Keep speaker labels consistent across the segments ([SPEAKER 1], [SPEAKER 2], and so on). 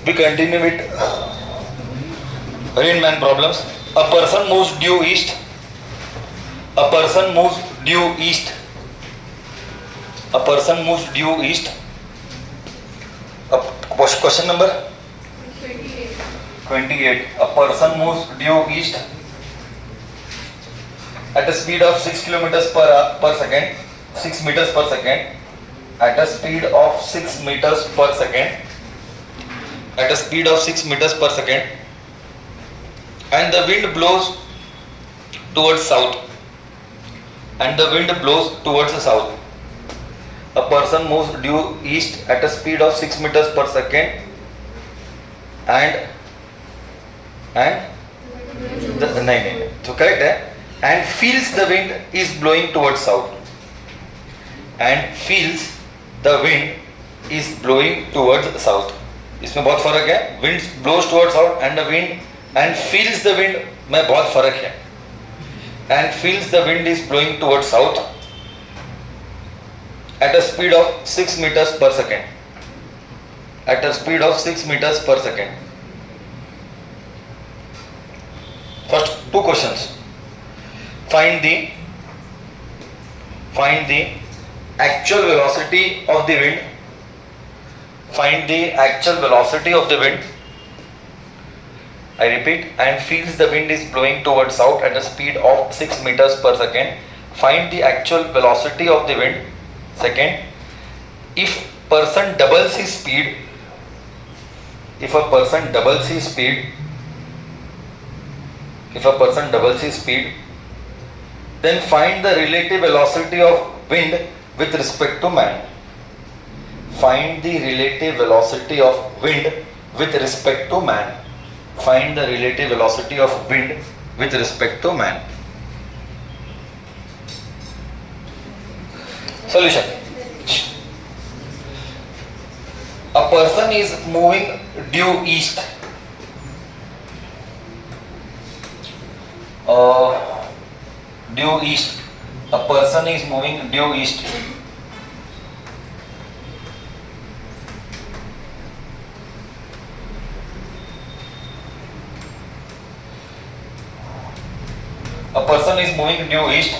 [SPEAKER 1] We continue with Rain Man problems. A person moves due east. A person moves due east. A person moves due east. Question number 28. A person moves due east at a speed of 6 kilometers per second, 6 meters per second, at a speed of 6 meters per second, at a speed of 6 meters per second, and the wind blows towards south, and the wind blows towards the south. A person moves due east at a speed of 6 meters per second and so correct है, and feels the wind is blowing towards south, and feels the wind is blowing towards south. इसमें बहुत फर्क है. Wind blows towards south and the wind and feels the wind में बहुत फर्क है. And feels the wind is blowing towards south at a speed of 6 meters per second. At a speed of 6 meters per second. First two questions. Find the actual velocity of the wind. Find the actual velocity of the wind. I repeat, and feels the wind is blowing towards south at a speed of 6 meters per second. Find the actual velocity of the wind. Second, if person doubles his speed, if a person doubles his speed, then find the relative velocity of wind with respect to man. Find the relative velocity of wind with respect to man. Find the relative velocity of wind with respect to man. Solution. A person is moving due east. Due east. A person is moving due east. A person is moving due east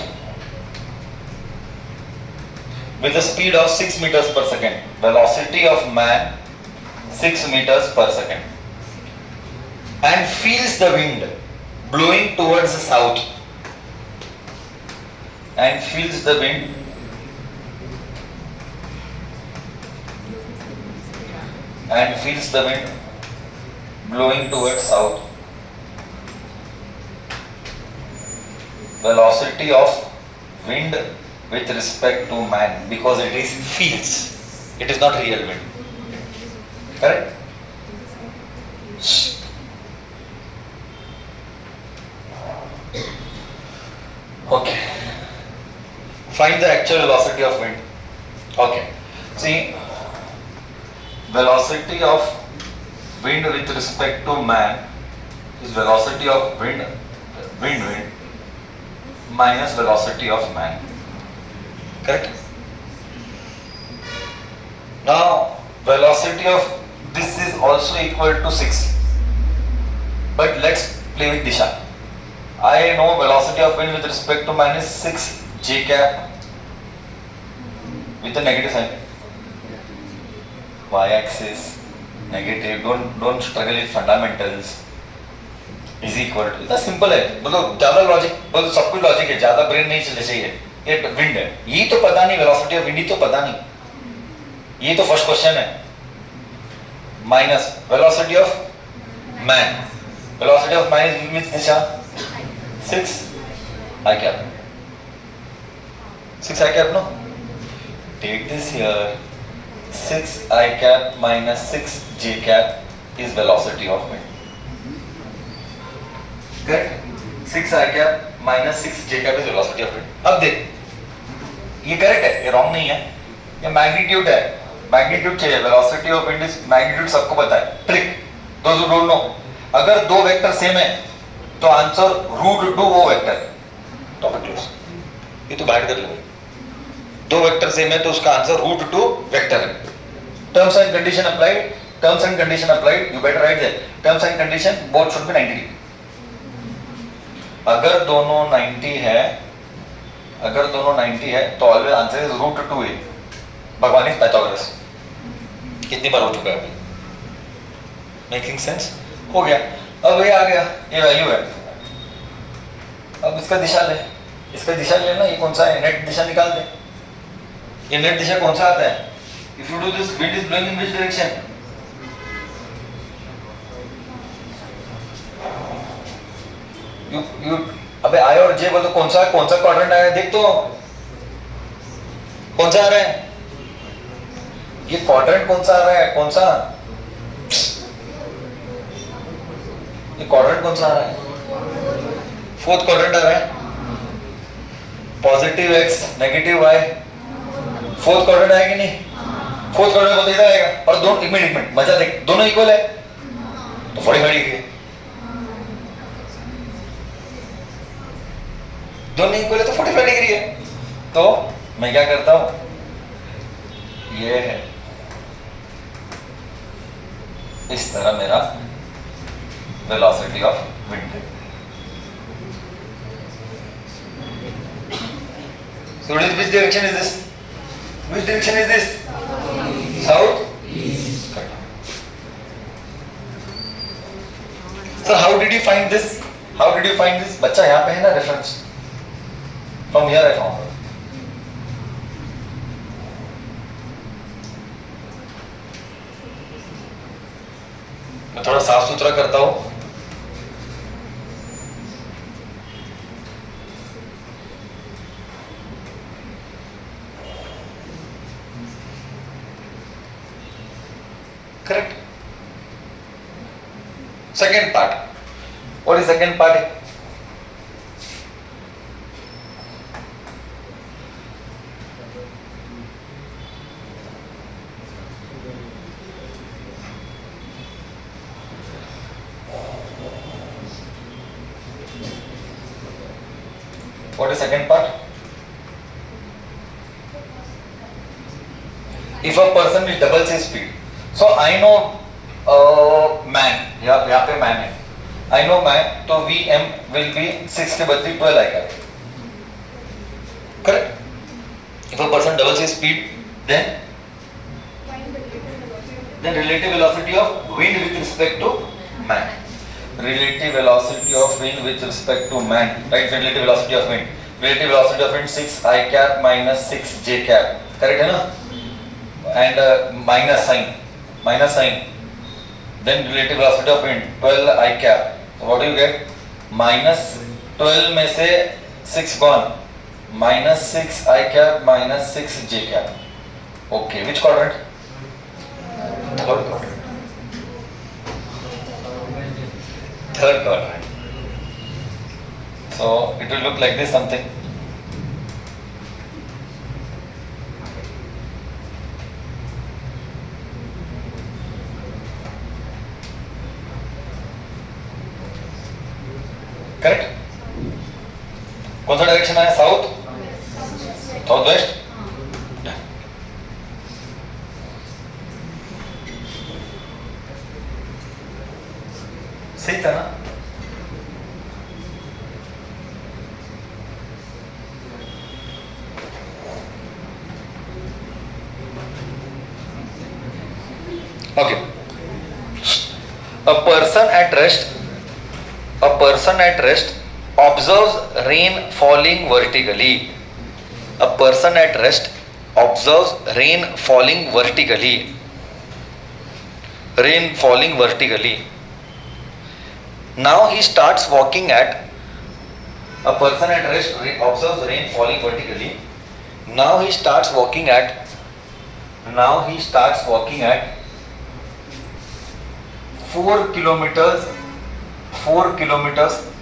[SPEAKER 1] with a speed of 6 meters per second. Velocity of man 6 meters per second. And feels the wind blowing towards the south. And feels the wind blowing towards south. Velocity of wind with respect to man, because it is feels, it is not real wind. Correct? Okay. Find the actual velocity of wind. Okay. See, velocity of wind with respect to man is velocity of wind minus velocity of man. Correct? Now, velocity of this is also equal to 6. But let's play with Disha. I know velocity of wind with respect to man is 6 j cap with a negative sign. Y-axis, negative. Don't struggle with fundamentals. Is equal to. इतना simple है. मतलब ज़्यादा logic, मतलब सब कुछ logic है. ज़्यादा brain नहीं चलना चाहिए. ये विंड है. ये तो पता नहीं, वेलोसिटी ऑफ विंड ही तो पता नहीं. ये तो फर्स्ट क्वेश्चन है. Minus velocity of man. Velocity of man is which Disha? 6 I cap. 6 I cap, no? Take this here. 6 I cap minus 6 j cap is velocity of wind. Correct? 6 I cap minus 6 j cap is velocity of wind. अब देख, ये correct है, ये wrong नहीं है. ये magnitude है. Magnitude चाहिए. Velocity of wind is magnitude, सबको पता है. Trick, those who don't know. अगर दो वेक्टर सेम है तो आंसर रूट 2 वो वेक्टर. Topic close. ये तो बाहर कर ले. दो वेक्टर सेम है तो उसका आंसर रूट 2 वेक्टर है. Terms and condition applied. Terms and condition applied, you better write there. Terms and condition, both should be 90 degree. अगर दोनों 90 है, तो ऑलवेज आंसर इज √2a. भगवान इज पाइथागोरस. कितनी बार हो चुका है अभी? Making sense? हो गया. अब ये आ गया, ये वैल्यू है. अब इसका दिशा ले, इसका दिशा लेना. ये कौन सा है? नेट दिशा निकाल दे. ये नेट दिशा कौन सा आता है? If you do this, wind is blowing in which direction? You अबे आई और जे बोलो कौन सा क्वाड्रेंट आया देख तो. कौन सा आ रहा है? ये क्वाड्रेंट कौन सा आ रहा है? कौन सा? ये क्वाड्रेंट कौन सा आ रहा है? फोर्थ क्वाड्रेंट आ रहा है. Positive x negative y. Fourth quadrant आएगा नहीं? फोर्थ क्वाड्रेंट को इधर आएगा. और दोनों एक मिनट मजा देख, दोनों इक्वल है तो 45 डिग्री. दोनों इक्वल है तो 45 डिग्री है. तो मैं क्या करता हूं, ये है इस तरह मेरा velocity of wind. So which direction is this? Which direction is this? South? East. So how did you find this? How did you find this? बच्चा यहाँ पे है ना reference. From here I found. मैं थोड़ा साफ सुथरा करता हूँ. Correct. Second part. What is second part? What is second part? If a person is double his speed. So I know man, यहाँ पे man है. I know man, तो Vm will be 6 के बदले 12 आएगा. Correct? If a person doubles his speed, then relative velocity of wind with respect to man. Relative velocity of wind with respect to man. Right? Relative velocity of wind. Relative velocity of wind 6 I cap minus 6 j cap. Correct है ना? And minus sign. Then relative velocity of wind 12 I cap. So what do you get? Minus 12 में से 6 gone. Minus 6 I cap minus 6 j cap. Okay, which quadrant? Third quadrant. Third quadrant. So it will look like this something. Correct. कौन सा direction है? South, south west. सही था ना? Okay. A person at rest observes rain falling vertically. A person at rest observes rain falling vertically. Rain falling vertically. Now he starts walking at. A person at rest observes rain falling vertically. Now he starts walking at. 4 kilometers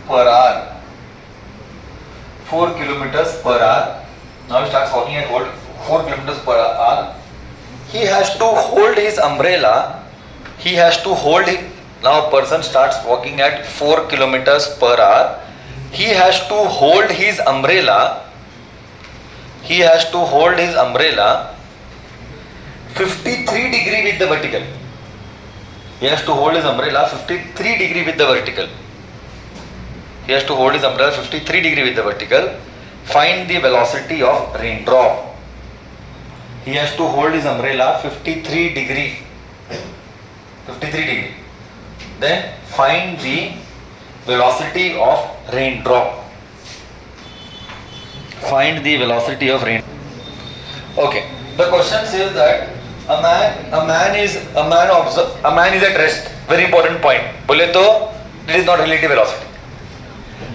[SPEAKER 1] per hour. 4 kilometers per hour. Now he starts walking at 4 kilometers per hour. He has to hold his umbrella. Now a person starts walking at 4 kilometers per hour. He has to hold his umbrella. 53 degree with the vertical. He has to hold his umbrella 53 degree with the vertical. He has to hold his umbrella 53 degree with the vertical. Find the velocity of raindrop. He has to hold his umbrella 53 degree. 53 degree. Then find the velocity of raindrop. Find the velocity of rain. Okay. The question says that a man is at rest. Very important point. बोले तो it is not relative velocity.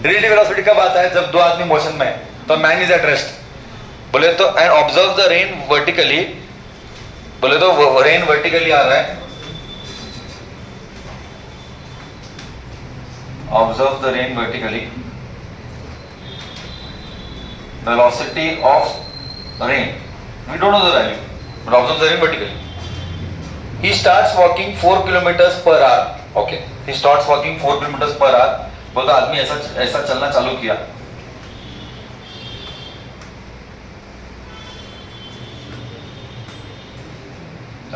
[SPEAKER 1] Relative velocity कब आता है? जब दो आदमी motion में है. तो man is at rest. बोले तो and observe the rain vertically. बोले तो rain vertically आ रहा है. Observe the rain vertically. Velocity of rain. We don't know the value, but observe the rain vertically. He starts walking 4 kilometers per hour. Okay. He starts walking 4 kilometers per hour. बोलता आदमी ऐसा चलना चालू किया.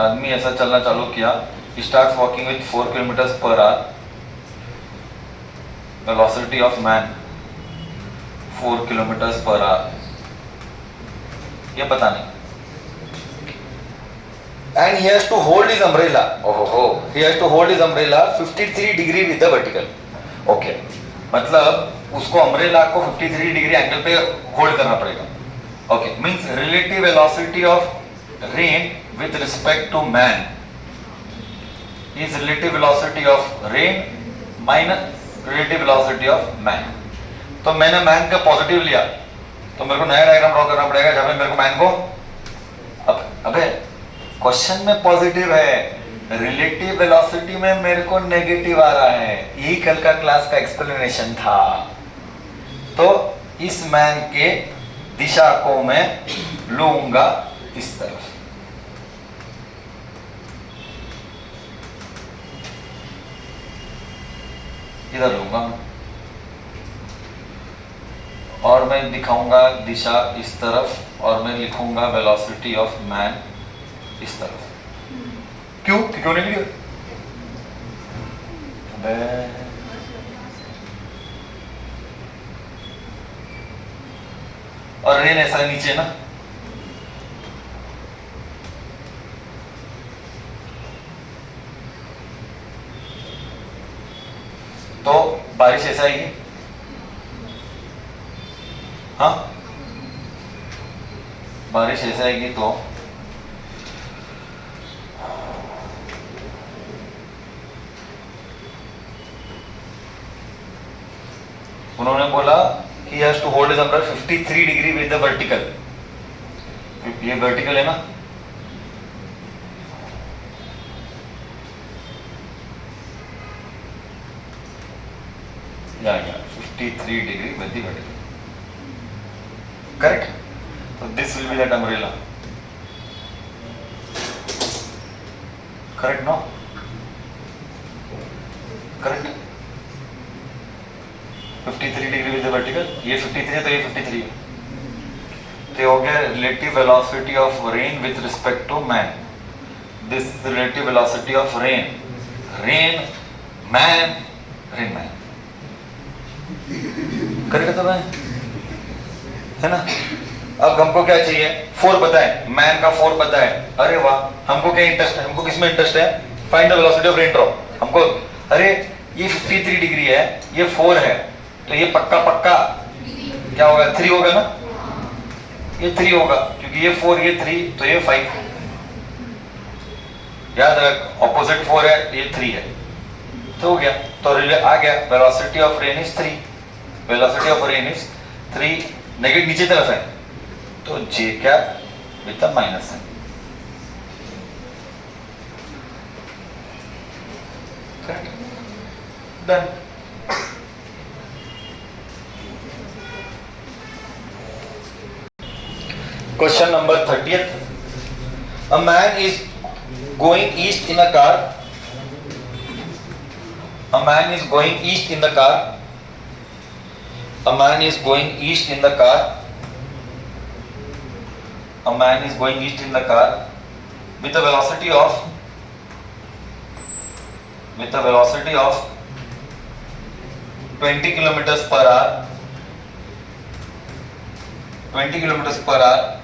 [SPEAKER 1] आदमी ऐसा चलना चालू किया. He starts walking with 4 kilometers per hour. Velocity of man 4 kilometers per hour. ये पता नहीं. And he has to hold his umbrella. He has to hold his umbrella 53 degree with the vertical. Okay. मतलब उसको umbrella को 53 degree angle पे hold करना पड़ेगा. Okay. Means relative velocity of rain with respect to man is relative velocity of rain minus relative velocity of man. तो मैंने man का positive लिया तो मेरे को नया डायग्राम ड्रॉ करना पड़ेगा जहाँ पे मेरे को man को अबे क्वेश्चन में पॉजिटिव है, रिलेटिव वेलोसिटी में मेरे को नेगेटिव आ रहा है. यही कल का क्लास का एक्सप्लेनेशन था. तो इस मैन के दिशा को मैं लूंगा इस तरफ. इधर लूंगा और मैं दिखाऊंगा दिशा इस तरफ और मैं लिखूंगा वेलोसिटी ऑफ मैन इस तरफ. क्यों नहीं लिया? और रेन ऐसा नीचे ना. तो बारिश ऐसा आएगी. हाँ, बारिश ऐसा आएगी तो उन्होंने बोला he has to hold his umbrella 53 degree with the vertical. ये vertical है ना. या 53 degree with the vertical. Correct. So this will be that umbrella. Correct, no? Correct. 53 degree with the vertical. ये 53 है तो ये 53 है. तो हो गया relative velocity of rain with respect to man. This is the relative velocity of rain. Rain man. करेगा तो भाई है ना. अब हमको क्या चाहिए? 4 पता है, मैन का 4 पता है. अरे वाह, हमको क्या इंटरेस्ट है? हमको किसमें इंटरेस्ट है? Find the velocity of rain drop. हमको अरे ये 53 डिग्री है, ये 4 है, तो ये पक्का क्या होगा? 3 होगा ना. ये 3 होगा क्योंकि ये 4 ये 3 तो ये 5. याद रख, ऑपोजिट 4 है, ये 3 है, तो हो गया. तो आ गया velocity of rain is 3. Velocity of rain is 3. Negative नीचे तरफ है तो जे कैप विद द माइनस है. Done. Question number 30th. A man is going east in a car. A man is going east in the car. A man is going east in the car. A man is going east in the car with a velocity of with a velocity of 20 kilometers per hour, 20 kilometers per hour,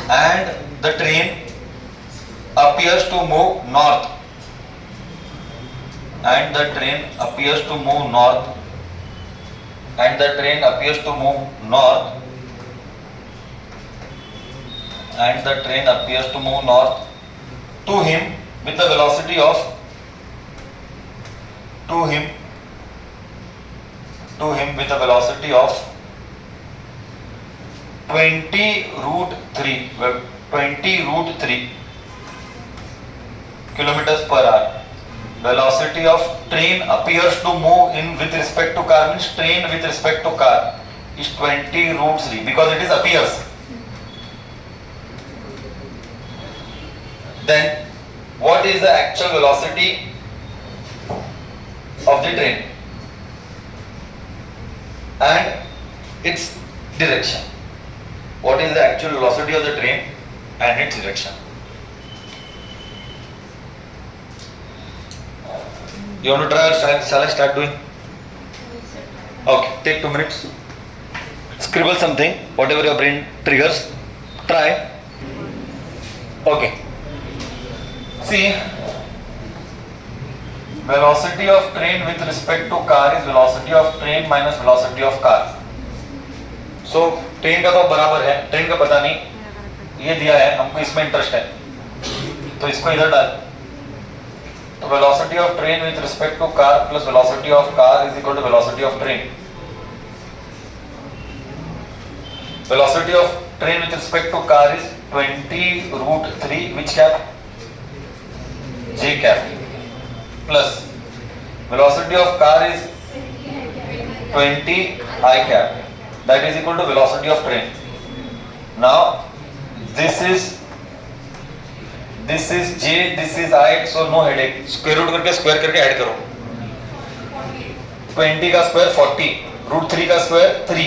[SPEAKER 1] and the train appears to move north, and the train appears to move north, and the train appears to move north, and the train appears to move north to him with a velocity of to him with a velocity of 20 root 3 kilometers per hour. Velocity of train appears to move in with respect to car, means train with respect to car is 20 root 3 because it is appears. Then what is the actual velocity of the train and its direction? What is the actual velocity of the train and its direction? You want to try or shall I start doing? Okay, take 2 minutes. Scribble something, whatever your brain triggers. Try. Okay. See, velocity of train with respect to car is velocity of train minus velocity of car. So train का तो बराबर है, train का पता नहीं, ये दिया है, हमको इसमें इंटरेस्ट है, तो इसको इधर डाल. तो velocity of train with respect to car plus velocity of car is equal to velocity of train. Velocity of train with respect to car is 20 root 3 which cap? J cap, plus velocity of car is 20 I cap, that is equal to velocity of train. Now this is J, this is I, so no headache. Square root करके square करके add करो. 20 का square 40, root 3 का square 3,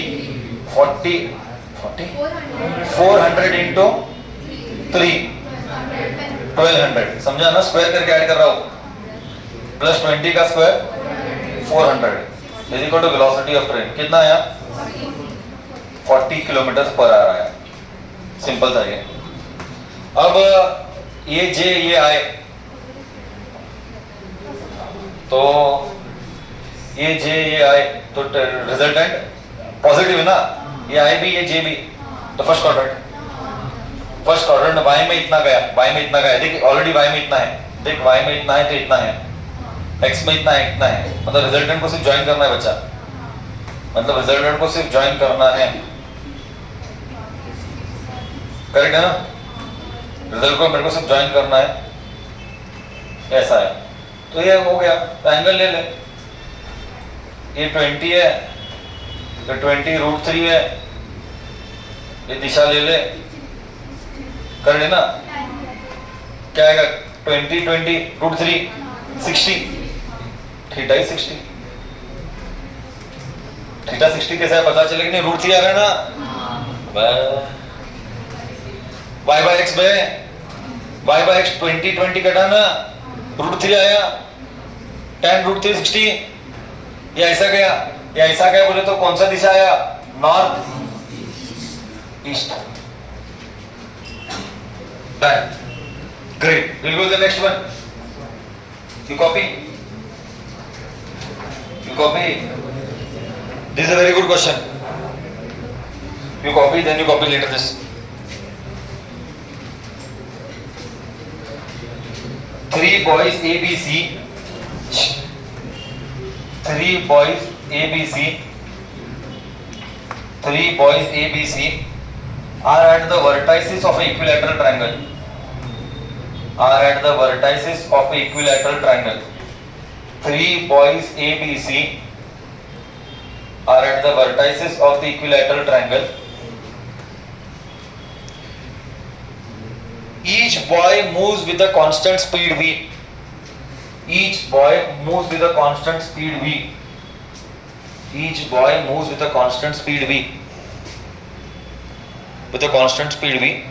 [SPEAKER 1] 400 into 3 1200. समझा ना? Square करके add कर रहा हूँ. प्लस 20 का square 400 is equal to velocity of train. कितना आया? 40 किलोमीटर पर आवर आया. सिंपल था ये. अब ये जे ये आए, तो ये जे ये आए तो रिजल्टेंट पॉजिटिव है ना. ये आई भी ये जे भी, तो फर्स्ट क्वाड्रेंट वाई में इतना गया, वाई में इतना गया. देख ऑलरेडी वाई में इतना है, देख वाई में इतना है तो इतना है, एक्स में इतना है, इतना है. मतलब रिजल्टेंट को सिर्फ ज्वाइन करना है बच्चा, मतलब रिजल्टेंट को सिर्फ ज्वाइन करना है. करेक्ट है ना? रिजल्ट को मेरे को सिर्फ ज्वाइन करना है, ऐसा है. तो ये हो गया. तो एंगल ले ले, ये 20 है, ये 20 रूट 3 है, ये दिशा ले ले, कर लेना. क्या आएगा? 20 रूट 3 60, थीटा ही 60. थीटा 60 कैसे है पता चलेगा? नहीं, रूट 3 आ रहा है ना. वाई बाय एक्स में वाई बाय एक्स 20 कटाना, रूट 3 आया, tan रूट 3 60. ये ऐसा गया, ये ऐसा गया बोले तो कौन सा दिशा आया? North east. Done. Great. We'll go to the next one. You copy? You copy? This is a very good question. You copy, then you copy later this. Three boys ABC. Three boys ABC. Three boys ABC are at the vertices of an equilateral triangle. Are at the vertices of an equilateral triangle. Three boys ABC are at the vertices of the equilateral triangle. Each boy moves with a constant speed v. Each boy moves with a constant speed v. Each boy moves with a constant speed v. With a constant speed v.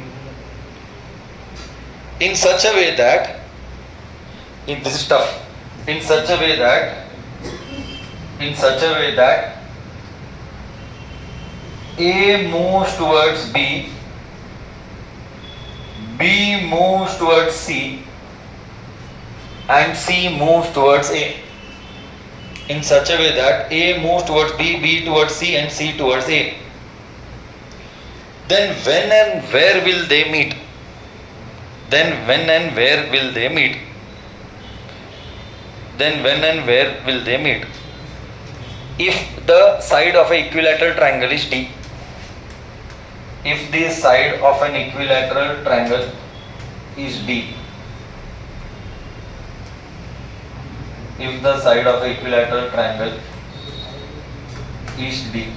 [SPEAKER 1] In such a way that this is tough. In such a way that A moves towards B, B moves towards C, and C moves towards A. In such a way that A moves towards B, B towards C, and C towards A. Then when and where will they meet? Then when and where will they meet? Then when and where will they meet? If the side of an equilateral triangle is D, if the side of an equilateral triangle is D, if the side of an equilateral triangle is D,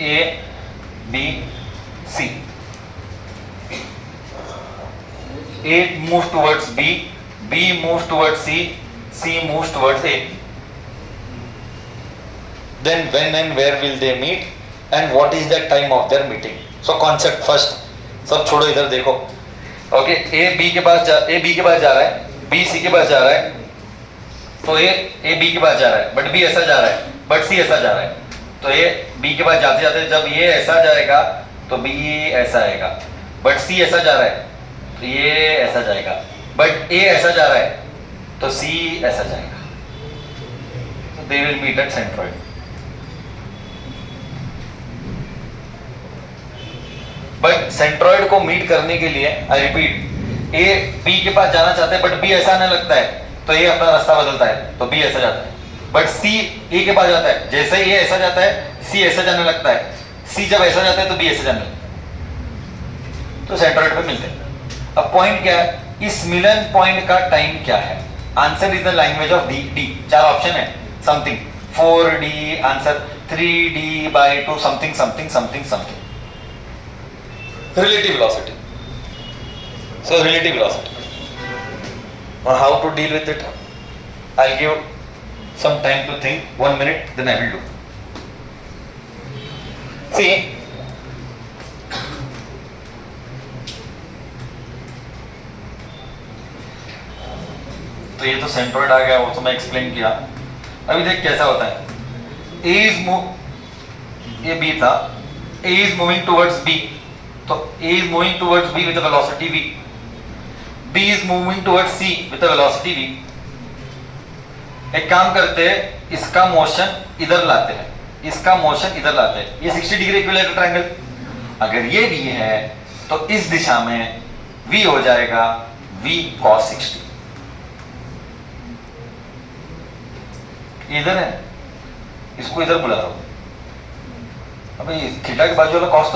[SPEAKER 1] A, B, C, A moves towards B, B moves towards C, C moves towards A. Then when and where will they meet, and what is the time of their meeting? So concept first, सब छोड़ो इधर देखो. Okay, A B के पास जा रहा है, B C के पास जा रहा है, तो A B के पास जा रहा है, but B ऐसा जा रहा है, but C ऐसा जा रहा है. तो A B के पास जाते जाते जब ये ऐसा जाएगा तो B ऐसा आएगा, but C ऐसा जा रहा है तो ये ऐसा जाएगा, but A ऐसा जा रहा है तो C ऐसा जाएगा. So they will meet at centroid. But centroid को मीट करने के लिए आई रिपीट, ए बी के पास जाना चाहते हैं बट बी ऐसा आने लगता है तो ये अपना रास्ता बदलता है तो बी ऐसा जाता है. बट सी ए के पास जाता है, जैसे ही ए ऐसा जाता है सी ऐसा जाने लगता है, सी जब ऐसा जाता है तो बी ऐसा जाने लगता है, तो सेंट्रॉइड पे मिलते हैं. अब पॉइंट क्या है, इस मिलन पॉइंट का टाइम क्या है? Answer is the language of D. चार ऑप्शन है, something 4D, answer 3D/2 something something something something. Relative velocity. So relative velocity. Now how to deal with it? I'll give some time to think. 1 minute, then I will do. See, तो ये तो centroid आ गया, वो तो मैं explain किया. अभी देख कैसा होता है. ये B था, A is moving towards B. तो A is moving towards B with a velocity v. B is moving towards C with a velocity v. एक काम करते हैं, इसका मोशन इधर लाते हैं, इसका मोशन इधर लाते हैं. ये 60 डिग्री इक्विलेटरल ट्रायंगल, अगर ये V है तो इस दिशा में V हो जाएगा V cos 60. इधर है, इसको इधर बुला रहा हूं. अबे थीटा की बाजू वाला cos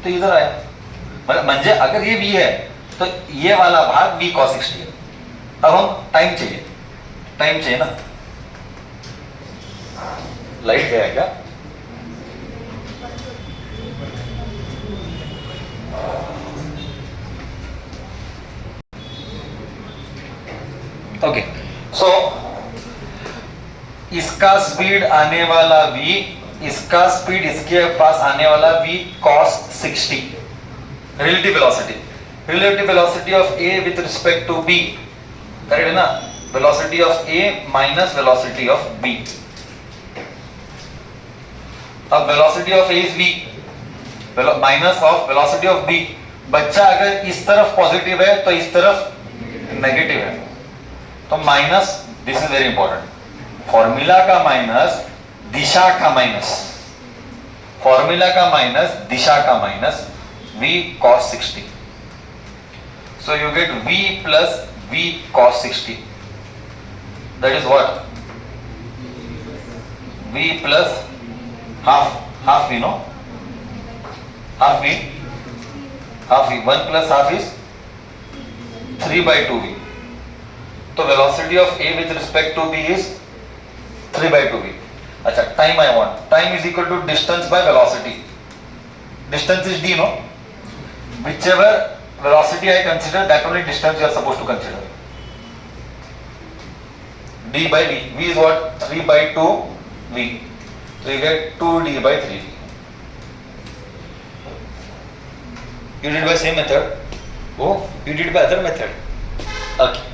[SPEAKER 1] तो इधर आया, म्हणजे अगर ये V है तो ये वाला भाग V cos 60 है. अब हम टाइम चाहिए ना. लाइट गया क्या? ओके, सो इसका स्पीड आने वाला V, इसका स्पीड इसके पास आने वाला V cos 60. Relative velocity of A with respect to B, correct है ना? Velocity of A minus velocity of B. अब velocity of A is V minus of velocity of B. बच्चा अगर इस तरफ पॉजिटिव है तो इस तरफ नेगेटिव है, तो minus, this is very important, formula का माइनस दिशा का माइनस, फॉर्मूला का माइनस दिशा का minus V cos 60. So you get V plus V cos 60. That is what? V plus half V, no? Half V. 1 plus half is 3/2V. So velocity of A with respect to B is 3/2V. अच्छा, time I want. Time is equal to distance by velocity. Distance is d, no? Whichever velocity I consider, that only distance you are supposed to consider. d by v. V is what? 3/2v. So you get 2d/3v. You did by same method. Oh, you did by other method. Okay.